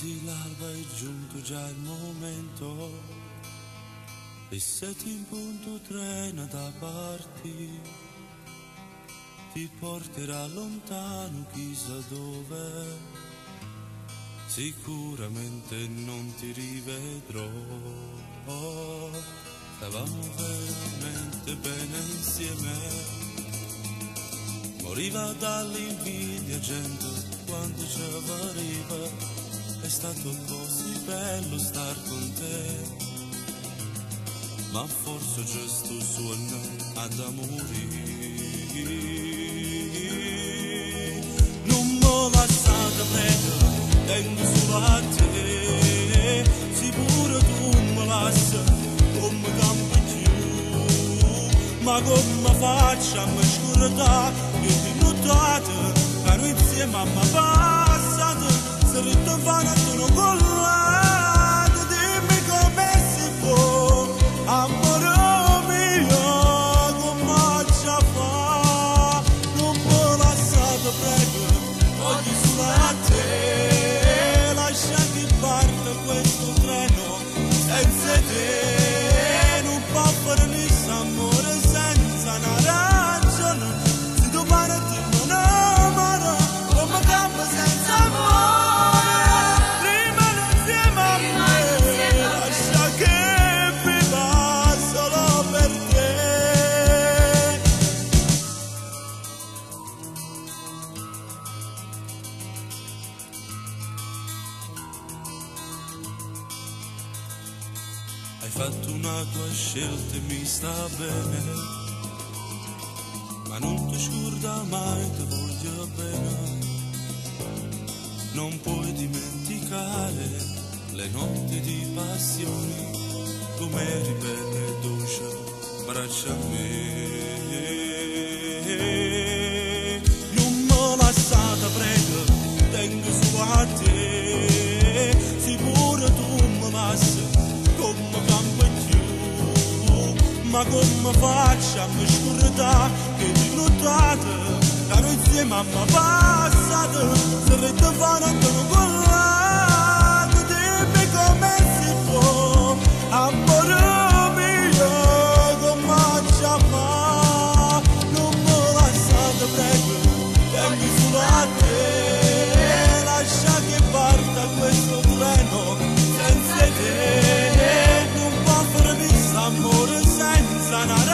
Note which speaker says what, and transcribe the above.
Speaker 1: Sì, l'alba è giunto già il momento e se ti impunto treno da parti ti porterà lontano chissà dove, sicuramente non ti rivedrò. Stavamo veramente bene insieme, moriva dall'invidia gente quando ci arriva. È stato così bello star con te, ma forse giusto suono ad amore. Non mi lasciate prego, tengo solo a te, sicuro tu mi lasci come campo più, ma come faccio a mi scordare che ti notate, che noi insieme a me passate. Se ritrovano sono collate, dimmi come si può, amore mio, come ci fa, non può lasciare prego, voglio solo a te, lascia che parte questo treno, senza te, non può fare nessun amore senza una ragione, se domani ti non amano, come campo senza amore. Hai fatto una tua scelta e mi sta bene, ma non ti scorda mai, ti voglio bene. Non puoi dimenticare le notti di passione, come eri bella e dolce, braccia a me. Non mi lasciate prego, tengo solo a te, sicuro tu mi lasci come campo più, ma come faccio a mi scordare che ti notate, che noi insieme a me passate, se ritrovano sono collate, dimmi come si può, amore mio, come ci fa, non mi lasciate prego, tengo solo a te, lascia che parta questo treno, senza te. Amore senza una